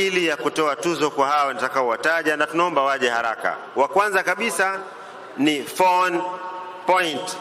ajili ya kutoa tuzo kwa hawa nitakaowataja, na tunaomba waje haraka. Wa kwanza kabisa ni phone point,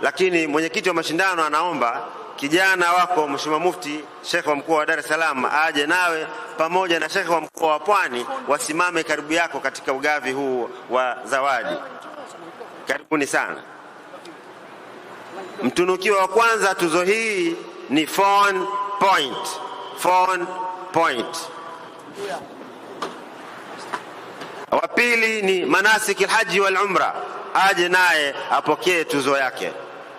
lakini mwenyekiti wa mashindano anaomba kijana wako Mheshimiwa Mufti, Sheikh wa mkoa wa Dar es Salaam, aje nawe pamoja na Sheikh wa mkoa wa Pwani wasimame karibu yako katika ugavi huu wa zawadi. Karibuni sana. Mtunukiwa wa kwanza tuzo hii ni phone point. Phone point. Wa pili ni manasik alhaji wal umra, aje naye apokee tuzo yake.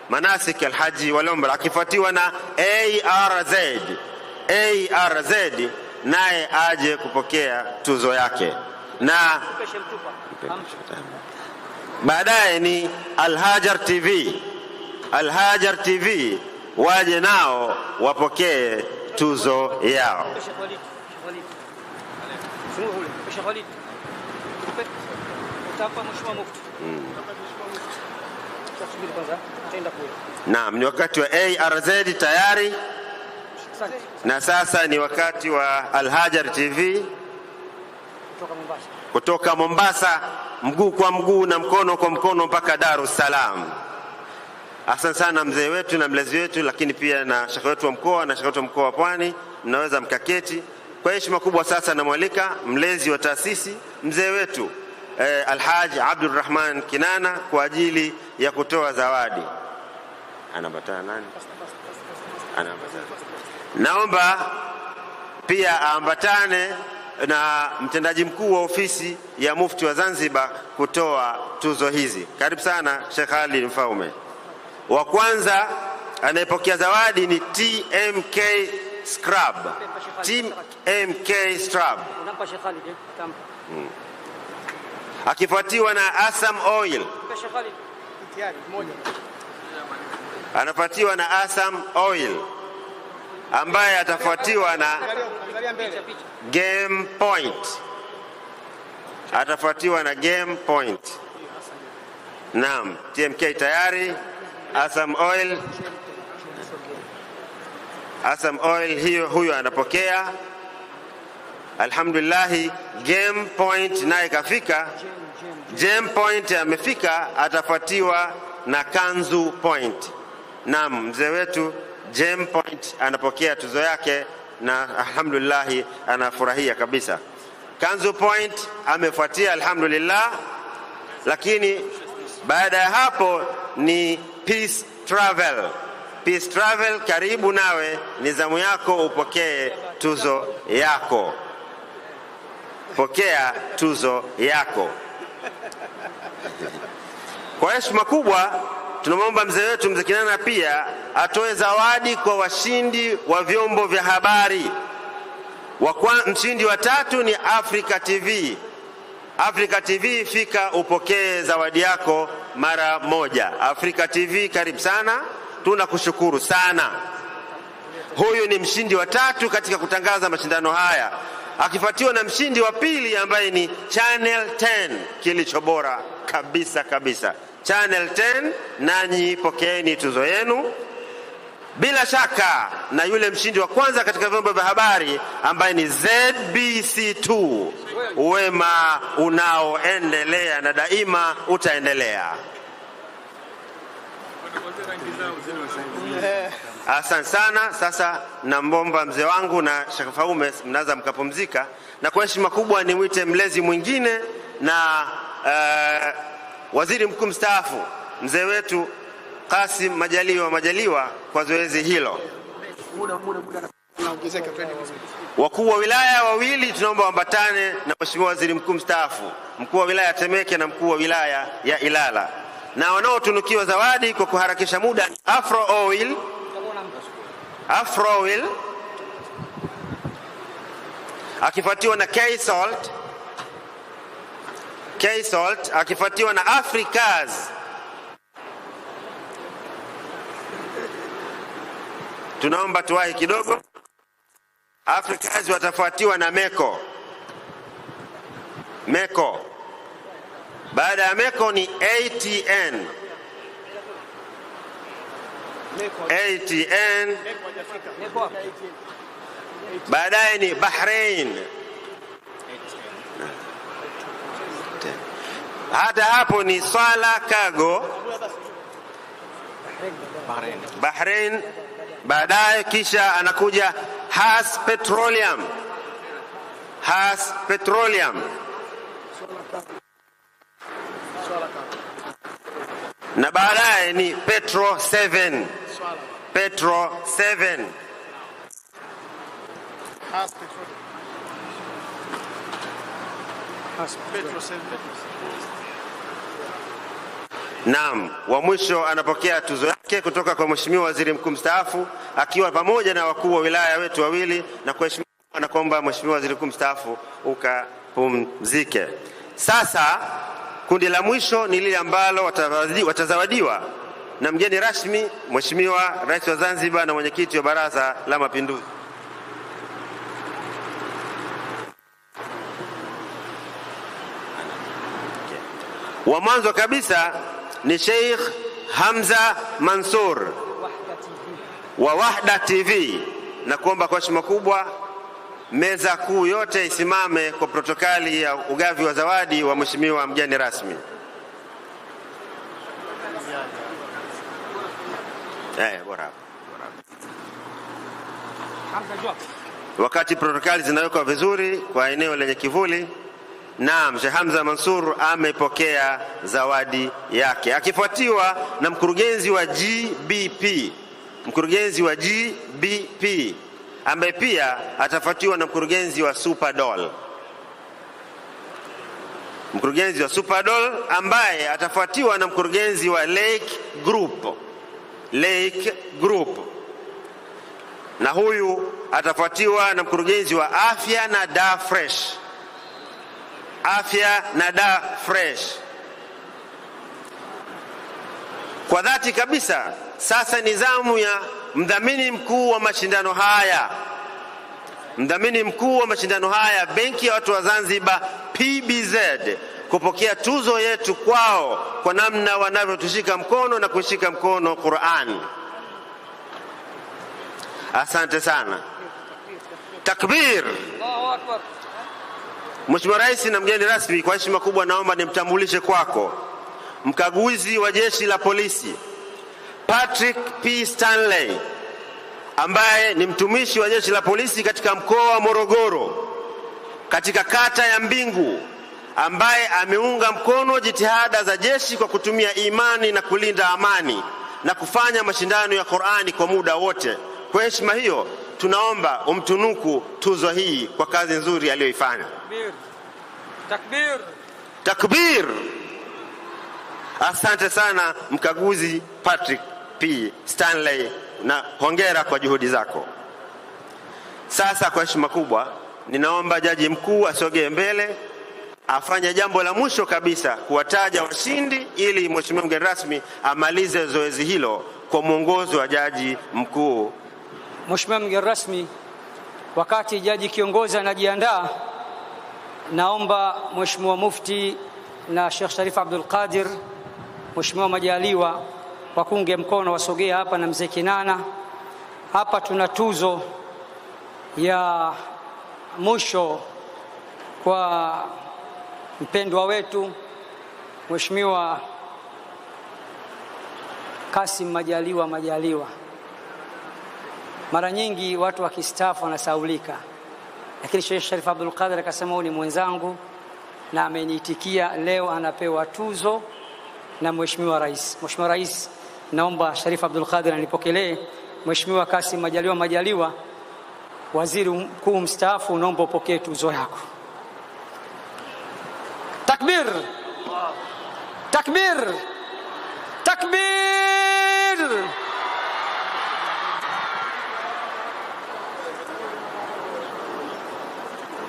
Manasik alhaji wal umra, akifuatiwa na ARZ naye aje kupokea tuzo yake. Na baadaye ni Alhajar TV. Alhajar TV waje nao wapokee tuzo yao. Naam, ni wakati wa ARZ tayari, na sasa ni wakati wa Alhajar TV kutoka Mombasa, mguu kwa mguu na mkono kwa mkono mpaka Dar es Salaam. Asante sana mzee wetu na mlezi wetu, lakini pia na shekhe wetu wa mkoa na shekhe wetu wa mkoa wa Pwani, mnaweza mkaketi. Kwa heshima kubwa sasa namwalika mlezi wa taasisi, mzee wetu Alhaji Abdulrahman Kinana kwa ajili ya kutoa zawadi. Anaambatana nani? Anaambatana. Naomba pia aambatane na mtendaji mkuu wa ofisi ya Mufti wa Zanzibar kutoa tuzo hizi. Karibu sana Sheikh Ali Mfaume. Wa kwanza anayepokea zawadi ni TMK Scrub. TMK Scrub. Akifuatiwa na Asam Oil. Anafuatiwa na Asam Oil ambaye atafuatiwa na Game Point. Atafuatiwa na Game Point. Naam, TMK tayari. Asam Oil. Asam Oil huyo anapokea. Alhamdulillah, Game Point naye kafika. Game Point amefika, atafuatiwa na Kanzu Point. Naam, mzee wetu Game Point anapokea tuzo yake na alhamdulillah anafurahia kabisa. Kanzu Point amefuatia alhamdulillah, lakini baada ya hapo ni Peace Travel. Peace Travel, karibu nawe, ni zamu yako upokee tuzo yako. Pokea tuzo yako. Kwa heshima kubwa tunamwomba mzee wetu mzee Kinana pia atoe zawadi kwa washindi wa vyombo vya habari. Mshindi wa tatu ni Africa TV. Africa TV, fika upokee zawadi yako mara moja. Africa TV, karibu sana, tunakushukuru sana. Huyu ni mshindi wa tatu katika kutangaza mashindano haya, akifuatiwa na mshindi wa pili ambaye ni Channel 10, kilicho bora kabisa kabisa. Channel 10, nanyi pokeeni tuzo yenu. Bila shaka na yule mshindi wa kwanza katika vyombo vya habari ambaye ni ZBC2, wema unaoendelea na daima utaendelea. Asante sana. Sasa nambomba mzee wangu na Sheikh Faume mnaanza mkapumzika, na kwa heshima kubwa niwite mlezi mwingine na waziri mkuu mstaafu mzee wetu Qasim Majaliwa kwa zoezi hilo. Wakuu wa wilaya wawili tunaomba waambatane na Mheshimiwa Waziri Mkuu mstaafu, mkuu wa wilaya Temeke na mkuu wa wilaya ya Ilala. Na wanaotunukiwa zawadi kwa kuharakisha muda ni Afro Oil akifuatiwa na K-Salt akifuatiwa na Africas. Tunaomba tuwahi kidogo. Africas watafuatiwa na Meko. Baada ya Meko ni ATN. Baadaye ni Bahrain. hata hapo ni Swala Cargo Bahrain, baadaye kisha anakuja Has Petroleum na baadaye ni Petro 7 Naam, wa mwisho anapokea tuzo yake kutoka kwa Mheshimiwa Waziri Mkuu mstaafu akiwa pamoja na wakuu wa wilaya wetu wawili, na kuheshimiwa na kuomba Mheshimiwa Waziri Mkuu mstaafu ukapumzike. Sasa kundi la mwisho ni lile ambalo watazawadiwa na mgeni rasmi, Mheshimiwa Rais wa Zanzibar na mwenyekiti wa Baraza la Mapinduzi. Wa mwanzo kabisa ni Sheikh Hamza Mansur wa Wahda TV, na kuomba kwa heshima kubwa meza kuu yote isimame kwa protokali ya ugavi wa zawadi wa mheshimiwa mgeni rasmi. Bora. Wakati protokali zinawekwa vizuri kwa eneo lenye kivuli, naam, Sheikh Hamza Mansur amepokea zawadi yake, akifuatiwa na mkurugenzi wa GBP, ambaye pia atafuatiwa na mkurugenzi wa Superdol. Ambaye atafuatiwa na mkurugenzi wa Lake Group. Na huyu atafuatiwa na mkurugenzi wa Afya na Da Fresh. Kwa dhati kabisa, sasa ni zamu ya mdhamini mkuu wa mashindano haya, Benki ya Watu wa Zanzibar PBZ, kupokea tuzo yetu kwao kwa namna wanavyotushika mkono na kushika mkono Qur'an. Asante sana. Takbir. Allahu Akbar. Mheshimiwa Rais na mgeni rasmi, kwa heshima kubwa naomba nimtambulishe kwako mkaguzi wa Jeshi la Polisi Patrick P. Stanley, ambaye ni mtumishi wa Jeshi la Polisi katika mkoa wa Morogoro katika kata ya Mbingu, ambaye ameunga mkono jitihada za jeshi kwa kutumia imani na kulinda amani na kufanya mashindano ya Qur'ani kwa muda wote. Kwa heshima hiyo tunaomba umtunuku tuzo hii kwa kazi nzuri aliyoifanya. Takbir. Asante sana mkaguzi Patrick P. Stanley, na hongera kwa juhudi zako. Sasa kwa heshima kubwa ninaomba jaji mkuu asogee mbele afanye jambo la mwisho kabisa, kuwataja washindi, ili mheshimiwa mgeni rasmi amalize zoezi hilo kwa mwongozo wa jaji mkuu. Mheshimiwa mgeni rasmi, wakati jaji kiongozi anajiandaa, naomba Mheshimiwa Mufti na Sheikh Sharif Abdul Qadir, Mheshimiwa Majaliwa, wakunge mkono wasogea hapa, na mzee Kinana. Hapa tuna tuzo ya mwisho kwa mpendwa wetu Mheshimiwa Kasim Majaliwa. Mara nyingi watu wa kistaafu wanasaulika, lakini Sheikh Sharif Abdul Qadir akasema huyu ni mwenzangu na ameniitikia, leo anapewa tuzo na Mheshimiwa Rais. Mheshimiwa Rais, naomba Sharif Abdul Qadir anipokelee. Mheshimiwa Kasim Majaliwa, Waziri Mkuu mstaafu, naomba upokee tuzo yako. Takbir. Takbir. Takbir.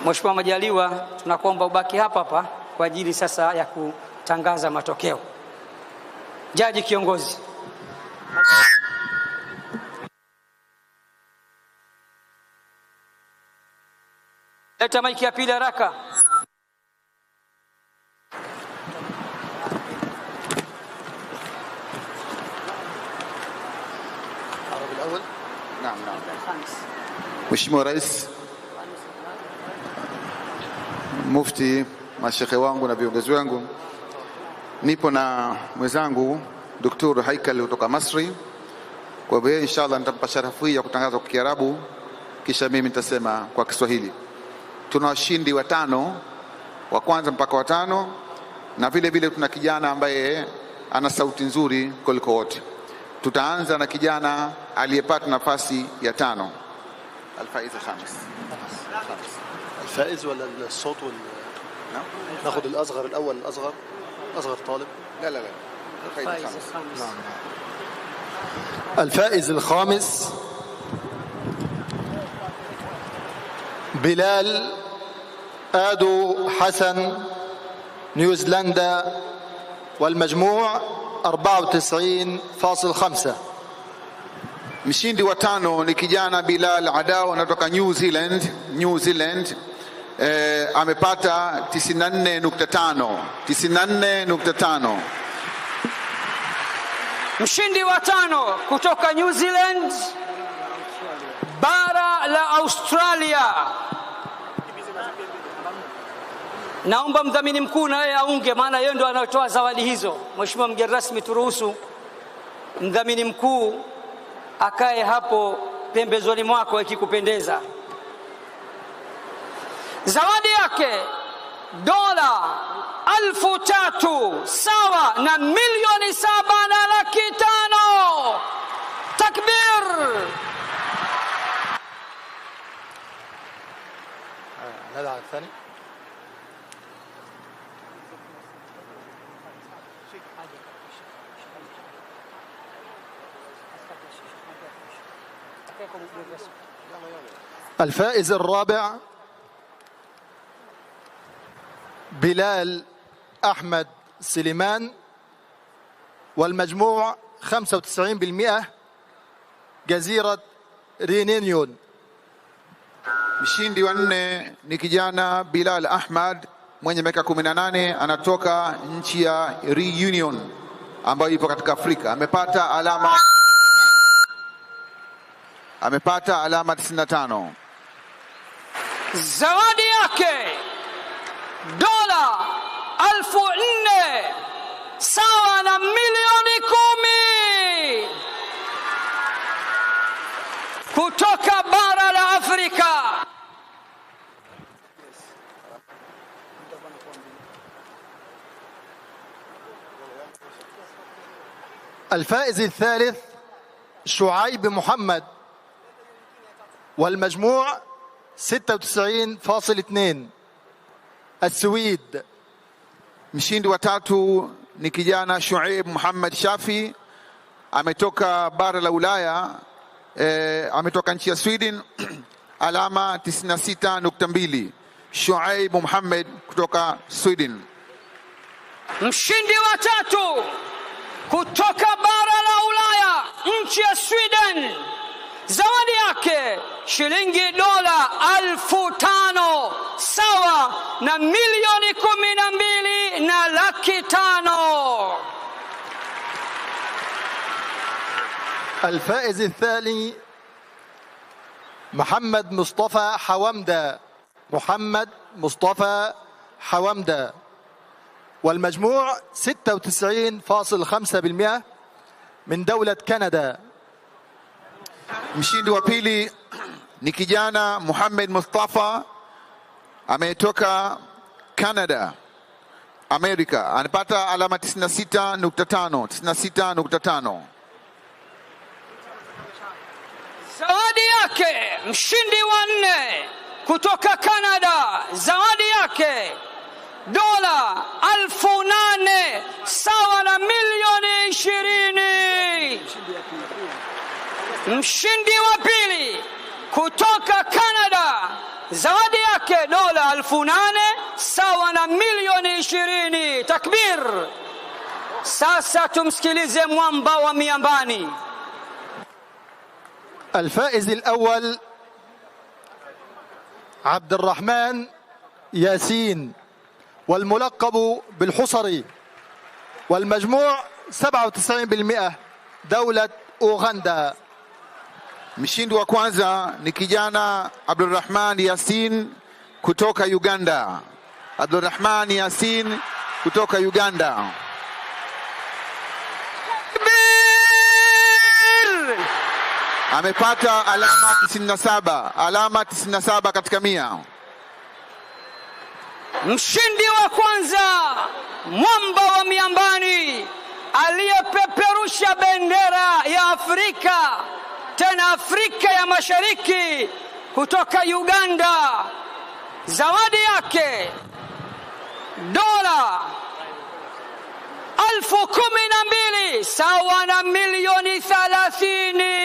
Mheshimiwa Majaliwa, tunakuomba ubaki hapa kwa ajili sasa ya kutangaza matokeo. Jaji kiongozi. Leta maiki ya pili haraka. Mheshimiwa Rais, Mufti, mashekhe wangu na viongozi wangu, nipo na mwenzangu Dr. Haikal kutoka Masri. Kwa hivyo inshallah nitampa sharafu ya kutangaza kwa Kiarabu, kisha mimi nitasema kwa Kiswahili. Tuna washindi watano, wa kwanza mpaka watano, na vile vile tuna kijana ambaye ana sauti nzuri kuliko wote. Tutaanza na kijana aliyepata nafasi ya 5. الفائز الخامس. الفائز ولا الصوت ناخذ الأصغر الأول، أصغر طالب. لا الفائز الخامس. نعم. الفائز الخامس بلال آدو حسن، نيوزيلندا، والمجموع 94.5. Mshindi wa 5 ni kijana Bilal Adao anatoka New Zealand. Amepata 94.5. Mshindi wa 5 kutoka New Zealand, bara la Australia. Naomba mdhamini mkuu na yeye aunge, maana yeye ndo anayotoa zawadi hizo. Mheshimiwa mgeni rasmi, turuhusu mdhamini mkuu akae hapo pembezoni mwako ikikupendeza. Zawadi yake dola 3,000 sawa na milioni 7,500,000. Takbir! هذا الثاني. الفائز الرابع بلال أحمد سليمان، والمجموع 95%، جزيرة رينيون. Mshindi wa 4 ni kijana Bilal Ahmad mwenye miaka 18, anatoka nchi ya Reunion ambayo ipo katika Afrika. Amepata alama 95. Zawadi yake dola 4,000 sawa na milioni 10 kutoka bara la Afrika. الفائز الثالث شعيب محمد، والمجموع 96.2، السويد. Mshindi wa 3 ni kijana Shuaib Muhammad Shafi, ametoka bara la Ulaya, ametoka nchi ya Sweden, alama 96.2. Shuaib Muhammad kutoka Sweden. Mshindi wa 3 kutoka bara la Ulaya, nchi ya Sweden, zawadi yake shilingi dola 5,000 sawa na milioni 12,500,000. الفائز الثاني محمد مصطفى حومدة، والمجموع 96.5% من دولة كندا. Mshindi wa 2 ni kijana Muhammad Mustafa, ametoka Canada, Amerika, anapata alama 96.5. Zawadi yake mshindi wa 4 kutoka Canada, zawadi yake dola 8,000 sawa na milioni 20. Mshindi wa 2 kutoka Canada, zawadi yake dola 8,000 sawa na milioni 20. Takbir! Sasa tumsikilize mwamba wa miambani. الفائز الأول عبد الرحمن ياسين، والملقب بالحصري، والمجموع 97%، دولة أوغندا. Mshindi wa kwanza ni kijana Abdulrahman Yasin kutoka Uganda. amepata alama 97, alama 97 katika 100. Mshindi wa kwanza, mwamba wa miambani, aliyepeperusha bendera ya Afrika, tena Afrika ya Mashariki, kutoka Uganda. Zawadi yake dola 12,000 sawa na milioni 30.